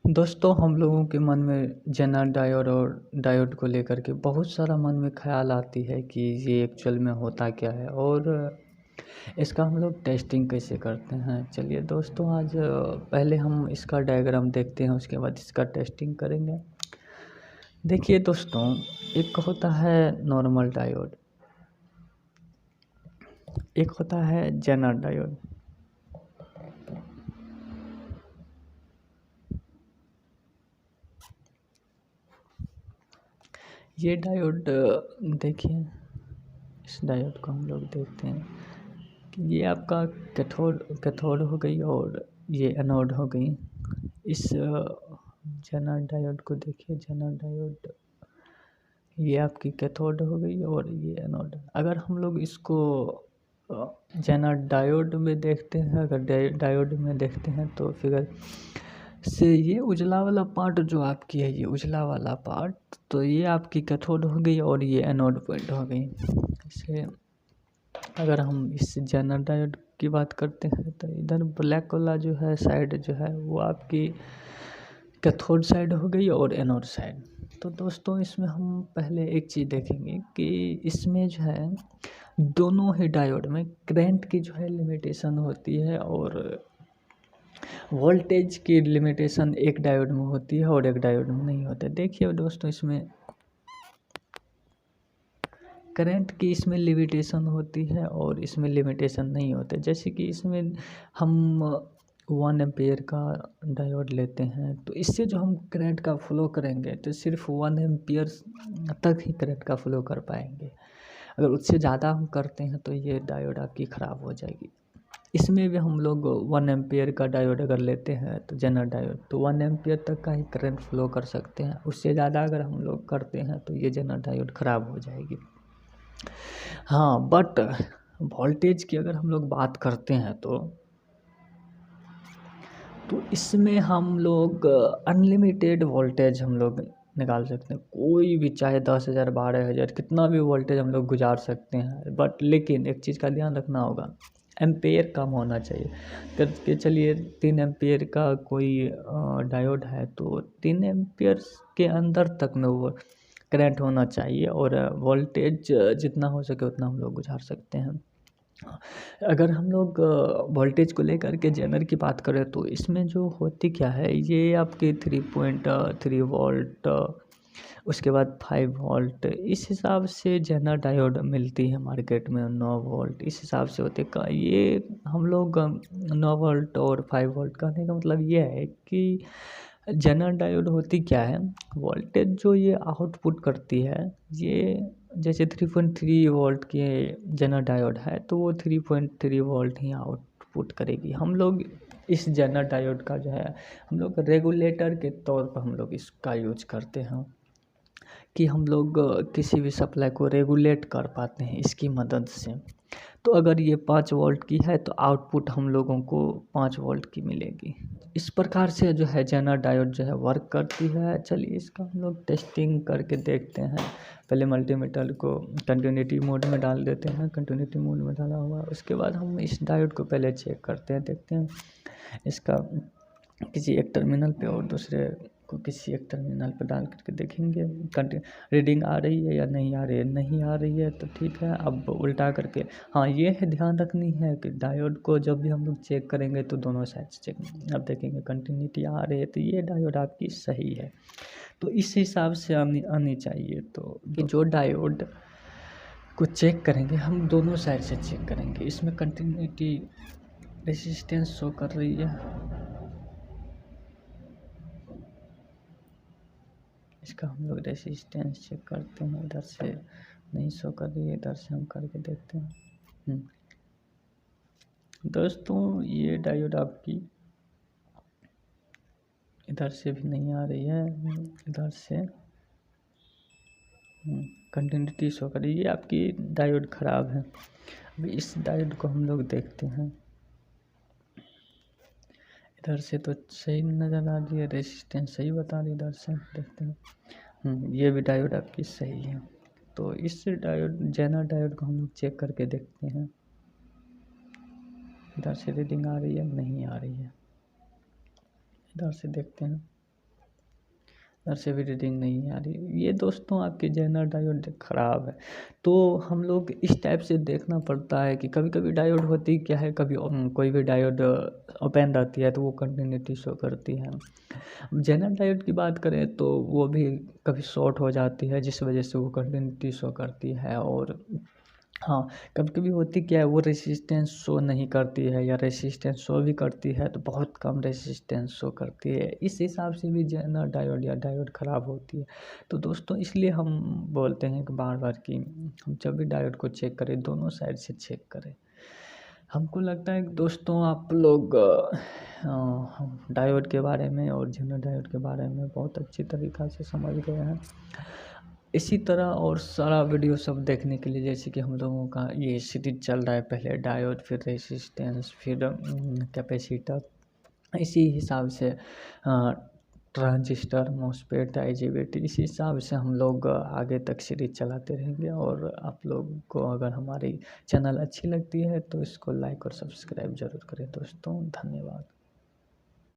दोस्तों हम लोगों के मन में जेनर डायोड और डायोड को लेकर के बहुत सारा मन में ख्याल आती है कि ये एक्चुअल में होता क्या है और इसका हम लोग टेस्टिंग कैसे करते हैं। चलिए दोस्तों आज पहले हम इसका डायग्राम देखते हैं, उसके बाद इसका टेस्टिंग करेंगे। देखिए दोस्तों, एक होता है नॉर्मल डायोड, एक होता है जेनर डायोड। ये डायोड देखिए, इस डायोड को हम लोग देखते हैं कि ये आपका कैथोड हो गई और ये एनोड हो गई। इस जेनर डायोड को देखिए, जेनर डायोड ये आपकी कैथोड हो गई और ये एनोड। अगर हम लोग इसको जेनर डायोड में देखते हैं, अगर डायोड में देखते हैं तो फिगर से ये उजला वाला पार्ट जो आपकी है, ये उजला वाला पार्ट, तो ये आपकी कैथोड हो गई और ये एनोड पॉइंट हो गई। इसे अगर हम इस जेनर डायोड की बात करते हैं तो इधर ब्लैक वाला जो है साइड जो है वो आपकी कैथोड साइड हो गई और एनोड साइड। तो दोस्तों इसमें हम पहले एक चीज़ देखेंगे कि इसमें जो है दोनों ही डायोड में करंट की जो है लिमिटेशन होती है और वोल्टेज की लिमिटेशन एक डायोड में होती है और एक डायोड में नहीं होता है। देखिए दोस्तों, इसमें करंट की इसमें लिमिटेशन होती है और इसमें लिमिटेशन नहीं होते। जैसे कि इसमें हम 1 एम्पेयर का डायोड लेते हैं तो इससे जो हम करंट का फ्लो करेंगे तो सिर्फ 1 एम्पेयर तक ही करंट का फ्लो कर पाएंगे। अगर उससे ज़्यादा हम करते हैं तो ये डायोड आपकी ख़राब हो जाएगी। इसमें भी हम लोग 1 एम्पेयर का डायोड अगर लेते हैं तो जेनर डायोड, तो 1 एम्पेयर तक का ही करंट फ्लो कर सकते हैं। उससे ज़्यादा अगर हम लोग करते हैं तो ये जेनर डायोड ख़राब हो जाएगी। हाँ, बट वोल्टेज की अगर हम लोग बात करते हैं तो इसमें हम लोग अनलिमिटेड वोल्टेज हम लोग निकाल सकते हैं। कोई भी, चाहे 10,000 12,000 कितना भी वोल्टेज हम लोग गुजार सकते हैं। बट लेकिन एक चीज़ का ध्यान रखना होगा, एम्पेयर कम होना चाहिए। करके चलिए 3 एम्पेयर का कोई डायोड है तो 3 एम्पेयर के अंदर तक में वो करंट होना चाहिए और वोल्टेज जितना हो सके उतना हम लोग गुजार सकते हैं। अगर हम लोग वोल्टेज को लेकर के जेनर की बात करें तो इसमें जो होती क्या है, ये आपके 3.3 वोल्ट, उसके बाद 5 वोल्ट, इस हिसाब से जेनर डायोड मिलती है मार्केट में। 9 वोल्ट इस हिसाब से होते का ये हम लोग 9 वोल्ट और 5 वोल्ट कहने का मतलब ये है कि जेनर डायोड होती क्या है, वोल्टेज जो ये आउटपुट करती है, ये जैसे 3.3 वोल्ट के जेनर डायोड है तो वो 3.3 वोल्ट ही आउटपुट करेगी। हम लोग इस जेनर डायोड का जो है हम लोग रेगुलेटर के तौर पर हम लोग इसका यूज करते हैं कि हम लोग किसी भी सप्लाई को रेगुलेट कर पाते हैं इसकी मदद से। तो अगर ये 5 वोल्ट की है तो आउटपुट हम लोगों को 5 वोल्ट की मिलेगी। इस प्रकार से जो है जेनर डायोड जो है वर्क करती है। चलिए इसका हम लोग टेस्टिंग करके देखते हैं। पहले मल्टीमीटर को कंटिन्यूटी मोड में डाल देते हैं, कंटिन्यूटी मोड में डाला हुआ है। उसके बाद हम इस डायोड को पहले चेक करते हैं, देखते हैं इसका किसी एक टर्मिनल पे और दूसरे को किसी एक टर्मिनल पे डाल करके देखेंगे रीडिंग आ रही है या नहीं आ रही है। नहीं आ रही है तो ठीक है, अब उल्टा करके, हाँ ये है ध्यान रखनी है कि डायोड को जब भी हम लोग चेक करेंगे तो दोनों साइड से चेक। अब देखेंगे कंटिन्यूटी आ रही है तो ये डायोड आपकी सही है, तो इस हिसाब से आनी चाहिए। तो जो डायोड को चेक करेंगे हम दोनों साइड से चेक करेंगे। इसमें कंटिन्यूटी रेसिस्टेंस शो कर रही है, इसका हम लोग रेसिस्टेंस चेक करते हैं। इधर से नहीं शो कर रही है, इधर से हम करके देखते हैं। दोस्तों ये डायोड आपकी इधर से भी नहीं आ रही है, इधर से कंटिन्यूटी शो कर रही है, आपकी डायोड ख़राब है। अभी इस डायोड को हम लोग देखते हैं, इधर से तो सही नज़र आ रही है, रेसिस्टेंस सही बता रही है। इधर से देखते हैं, ये भी डायोड आपकी सही है। तो इस डायोड जेनर डायोड को हम लोग चेक करके देखते हैं, इधर से रीडिंग आ रही है नहीं आ रही है। इधर से देखते हैं, इधर से भी रीडिंग नहीं आ रही, ये दोस्तों आपकी जेनर डायोड ख़राब है। तो हम लोग इस टाइप से देखना पड़ता है कि कभी कभी डायोड होती क्या है, कभी कोई भी डायोड ओपन रहती है तो वो कंटिन्यूटी शो करती है। जेनर डायोड की बात करें तो वो भी कभी शॉर्ट हो जाती है, जिस वजह से वो कंटिन्यूटी शो करती है। और हाँ, कभी कभी होती क्या है, वो रेसिस्टेंस शो नहीं करती है, या रेसिस्टेंस शो भी करती है तो बहुत कम रेसिस्टेंस शो करती है। इस हिसाब से भी जेनर डायोड या डायोड ख़राब होती है। तो दोस्तों इसलिए हम बोलते हैं कि बार बार कि हम जब भी डायोड को चेक करें दोनों साइड से चेक करें। हमको लगता है कि दोस्तों आप लोग डायोड के बारे में और जेनर डायोड के बारे में बहुत अच्छी तरीक़ा से समझ गए हैं। इसी तरह और सारा वीडियो सब देखने के लिए, जैसे कि हम लोगों का ये सीरीज चल रहा है, पहले डायोड फिर रेसिस्टेंस फिर कैपेसिटर, इसी हिसाब से ट्रांजिस्टर मॉसफेट आईजीबीटी, इसी हिसाब से हम लोग आगे तक सीरीज चलाते रहेंगे। और आप लोग को अगर हमारी चैनल अच्छी लगती है तो इसको लाइक और सब्सक्राइब ज़रूर करें दोस्तों। धन्यवाद।